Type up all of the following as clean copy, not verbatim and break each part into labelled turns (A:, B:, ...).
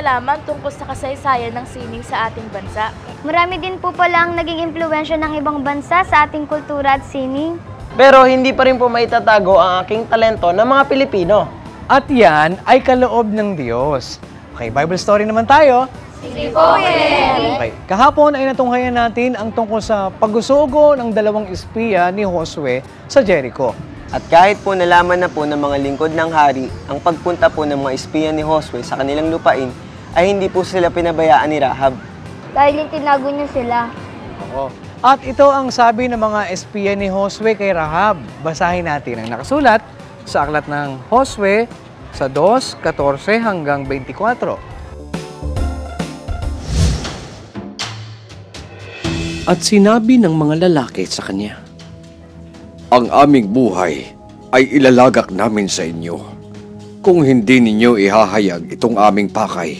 A: nalaman tungkol sa kasaysayan ng sining sa ating bansa.
B: Marami din po pala ang naging impluwensya ng ibang bansa sa ating kultura at sining.
C: Pero hindi pa rin po maitatago ang aking talento ng mga Pilipino.
D: At yan ay kaloob ng Diyos. Okay, Bible story naman tayo.
A: Sige po,
D: Okay. Kahapon ay natunghayan natin ang tungkol sa pagsusugo ng 2 espiya ni Josue sa Jericho.
E: At kahit po nalaman na po ng mga lingkod ng hari ang pagpunta po ng mga espiya ni Josue sa kanilang lupain, ay hindi po sila pinabayaan ni Rahab.
B: Dahil tinago niya sila.
D: Oo. At ito ang sabi ng mga espiya ni Josue kay Rahab. Basahin natin ang nakasulat sa aklat ng Josue sa 2:14 hanggang 24.
F: At sinabi ng mga lalaki sa kanya, "Ang aming buhay ay ilalagak namin sa inyo kung hindi ninyo ihahayag itong aming pakay.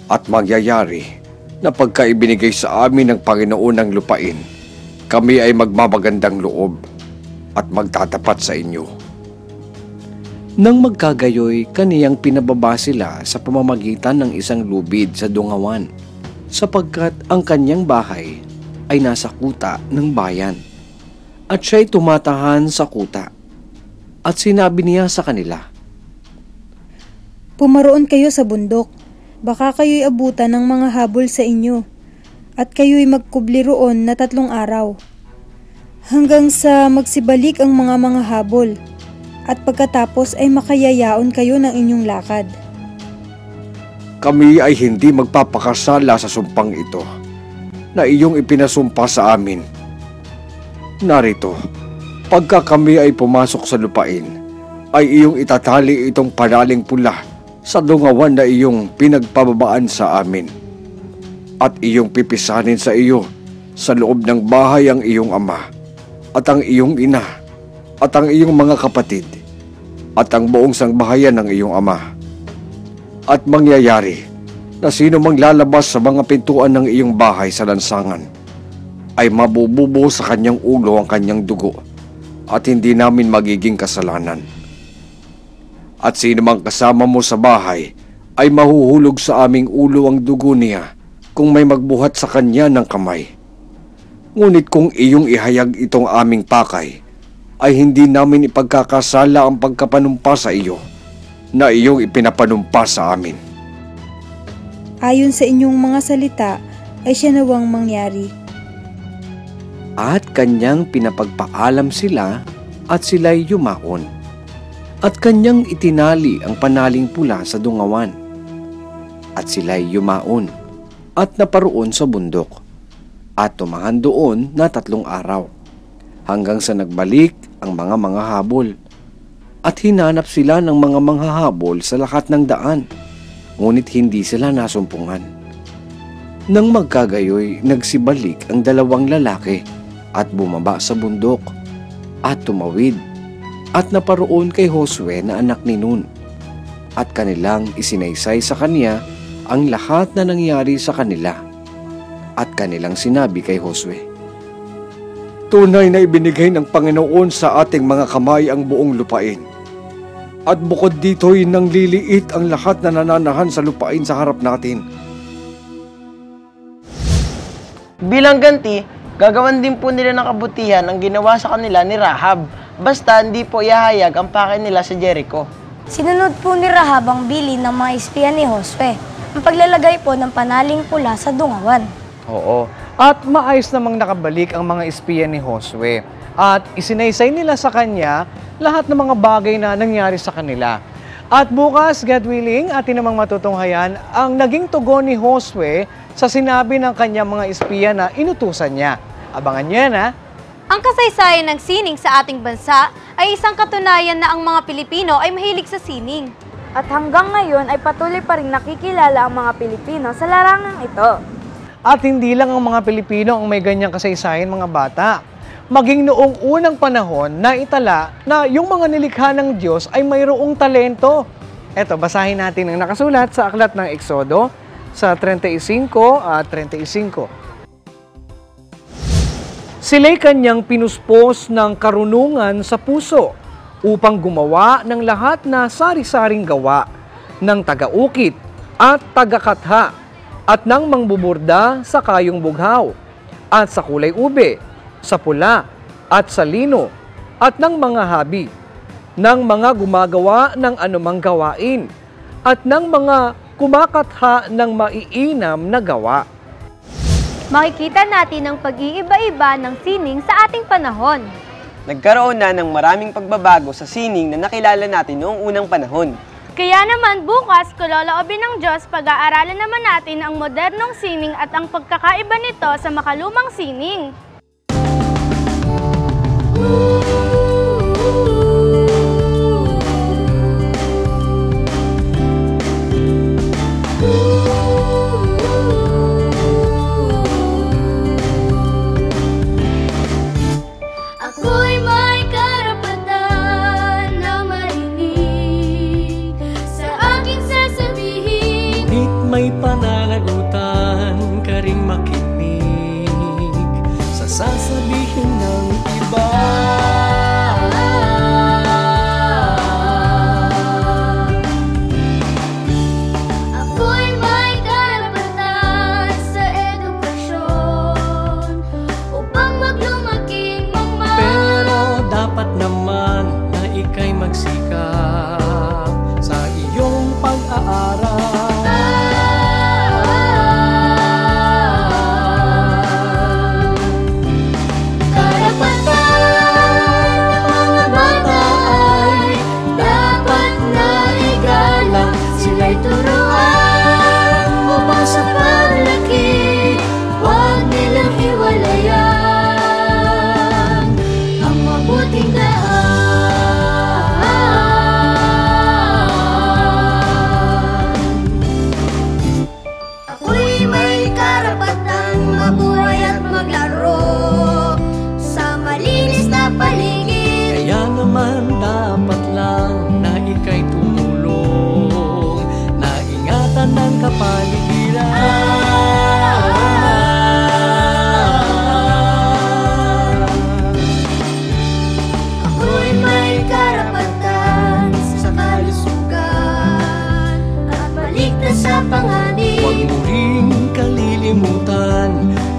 F: At mangyayari na pagka ibinigay sa amin ng Panginoon ng lupain, kami ay magmamagandang loob at magtatapat sa inyo." Nang magkagayoy, kaniyang pinababa sila sa pamamagitan ng isang lubid sa dungawan, sapagkat ang kanyang bahay ay nasa kuta ng bayan, at siya'y tumatahan sa kuta. At sinabi niya sa kanila,
G: "Pumaroon kayo sa bundok, baka kayo'y abutan ng mga habol sa inyo, at kayo'y magkubli roon na 3 araw, hanggang sa magsibalik ang mga habol, at pagkatapos ay makayayaon kayo ng inyong lakad."
F: "Kami ay hindi magpapakasala sa sumpang ito na iyong ipinasumpa sa amin. Narito, pagka kami ay pumasok sa lupain, ay iyong itatali itong panaling pula sa dungawan na iyong pinagpababaan sa amin, at iyong pipisanin sa iyo sa loob ng bahay ang iyong ama, at ang iyong ina, at ang iyong mga kapatid, at ang buong sangbahayan ng iyong ama. At mangyayari na sino mang lalabas sa mga pintuan ng iyong bahay sa lansangan, ay mabububo sa kanyang ulo ang kanyang dugo, at hindi namin magiging kasalanan. At sino mang kasama mo sa bahay, ay mahuhulog sa aming ulo ang dugo niya kung may magbuhat sa kanya ng kamay. Ngunit kung iyong ihayag itong aming pakay, ay hindi namin ipagkakasala ang pagkapanumpa sa iyo na iyong ipinapanumpa sa amin."
G: Ayon sa inyong mga salita, ay siya nawang mangyari.
F: At kanyang pinapagpaalam sila, at sila'y yumaon. At kanyang itinali ang panaling pula sa dungawan. At sila'y yumaon, at naparoon sa bundok, at tumahan doon na 3 araw, hanggang sa nagbalik ang mga habol. At hinanap sila ng mga manghahabol sa lahat ng daan, ngunit hindi sila nasumpungan. Nang magkagayoy, nagsibalik ang 2 lalaki at bumaba sa bundok at tumawid at naparoon kay Josue na anak ni Nun, at kanilang isinaysay sa kanya ang lahat na nangyari sa kanila, at kanilang sinabi kay Josue, "Tunay na ibinigay ng Panginoon sa ating mga kamay ang buong lupain. At bukod dito'y nang liliit ang lahat na nananahan sa lupain sa harap natin."
C: Bilang ganti, gagawan din po nila ng kabutihan ang ginawa sa kanila ni Rahab, basta hindi po ihahayag ang pakay nila sa Jericho.
B: Sinunod po ni Rahab ang bilin ng mga espiya ni Josue, ang paglalagay po ng panaling pula sa dungawan.
D: Oo. At maayos namang nakabalik ang mga espiya ni Josue. At isinaysay nila sa kanya lahat ng mga bagay na nangyari sa kanila. At bukas, God willing, atin namang matutunghayan ang naging tugon ni Josue sa sinabi ng kanyang mga espiya na inutusan niya. Abangan niyo yan, ha?
H: Ang kasaysayan ng sining sa ating bansa ay isang katunayan na ang mga Pilipino ay mahilig sa sining.
A: At hanggang ngayon ay patuloy pa rin nakikilala ang mga Pilipino sa larangang ito.
D: At hindi lang ang mga Pilipino ang may ganyang kasaysayan, mga bata. Maging noong unang panahon na itala na yung mga nilikha ng Diyos ay mayroong talento. Eto, basahin natin ang nakasulat sa aklat ng Exodo sa 35 at 35. Sila'y kanyang pinuspos ng karunungan sa puso upang gumawa ng lahat na sari-saring gawa ng taga-ukit, at tagakatha, at ng mangbuburda sa kayong bughaw, at sa kulay ube, sa pula, at sa lino, at ng mga habi, ng mga gumagawa ng anumang gawain, at ng mga kumakatha ng maiinam na gawa.
H: Makikita natin ang pag-iiba-iba ng sining sa ating panahon.
E: Nagkaroon na ng maraming pagbabago sa sining na nakilala natin noong unang panahon.
A: Kaya naman bukas, kaloloobin ng Diyos, pag-aaralan naman natin ang modernong sining at ang pagkakaiba nito sa makalumang sining.
I: Ako'y may karapatan na marinig sa aking sasabihin.
J: Ngunit may pananagutan ka ring makinig sa sasabihin ng iba.
I: Ako'y may karapatan sa edukasyon upang maglumaking
J: Pero dapat naman na ika'y magsikap sa iyong pag-aaral.
I: Karapatan ng mga bata ay dapat na igalang. Sila'y turuan upang sa paglaki huwag nilang hiwalayan ang mabuting daan. Ako'y may karapatang mabuhay at maglaro sa malinis na paligid.
J: Kaya naman dapat lang na ika'y tumulong na ingatan ng kapaligiran.
I: Ako'y may karapatan sa kalusugan at maligtas sa panganib.
J: Huwag mo ring kalilimutan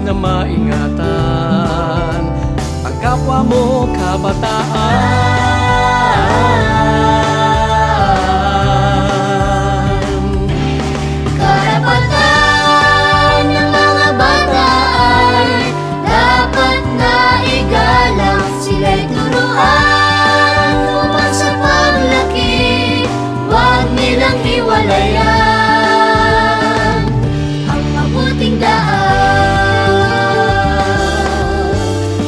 J: na maingatan ang kapwa mo kabataan.
I: Karapatan ng mga bata ay dapat na igalang. Sila'y turuan upang sa paglaki huwag nilang hiwalayan ang mabuting daan.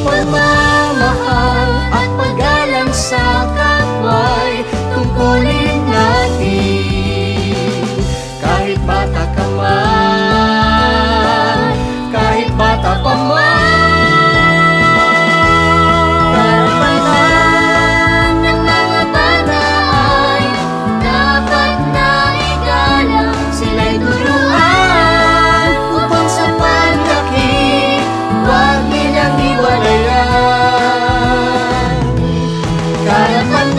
I: Pagmamahal at paggalang sa kapwa'y tungkulin natin. Kahit bata ka man, kahit bata pa man. Karapatan ng mga bata ay dapat na igalang. Sila'y turuan upang sa paglaki huwag nilang hiwalayan. Karapatan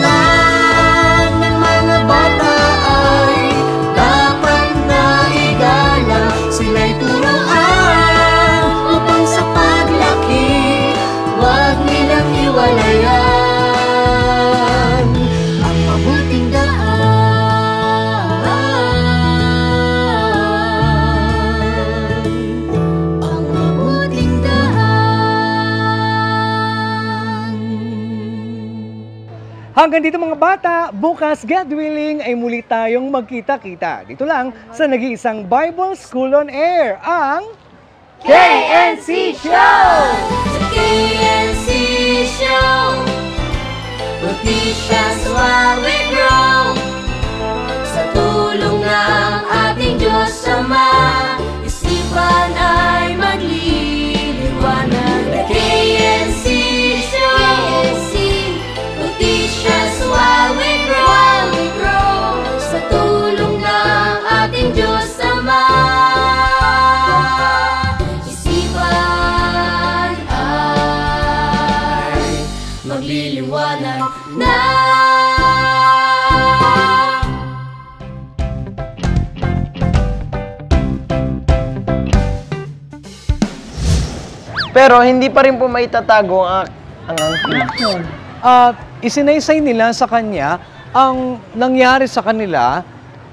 I: ng mga bata ay dapat na igalang. Sila'y turuan upang sa paglaki huwag nilang hiwalayan ang mabuting daan. Ang mabuting daan.
D: Hanggang dito mga bata, bukas, God willing, ay muli tayong magkita-kita. Dito lang sa nag-iisang Bible School on Air, ang KNC Show!
I: Sa KNC Show, we'll teach us while we grow. Sa tulong ng ating Diyos Ama, isipan ay magliliwanag. The KNC Show, we'll teach us while we grow. Sa tulong ng ating Diyos Ama, isipan ay magliliwanag na.
C: Pero hindi pa rin po maitatago ang angkin.
D: At isinaysay nila sa kanya ang nangyari sa kanila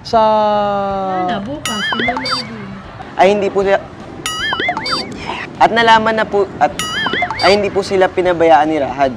D: sa...
E: Ay hindi po sila... At nalaman na po... Ay hindi po sila pinabayaan ni Rahab.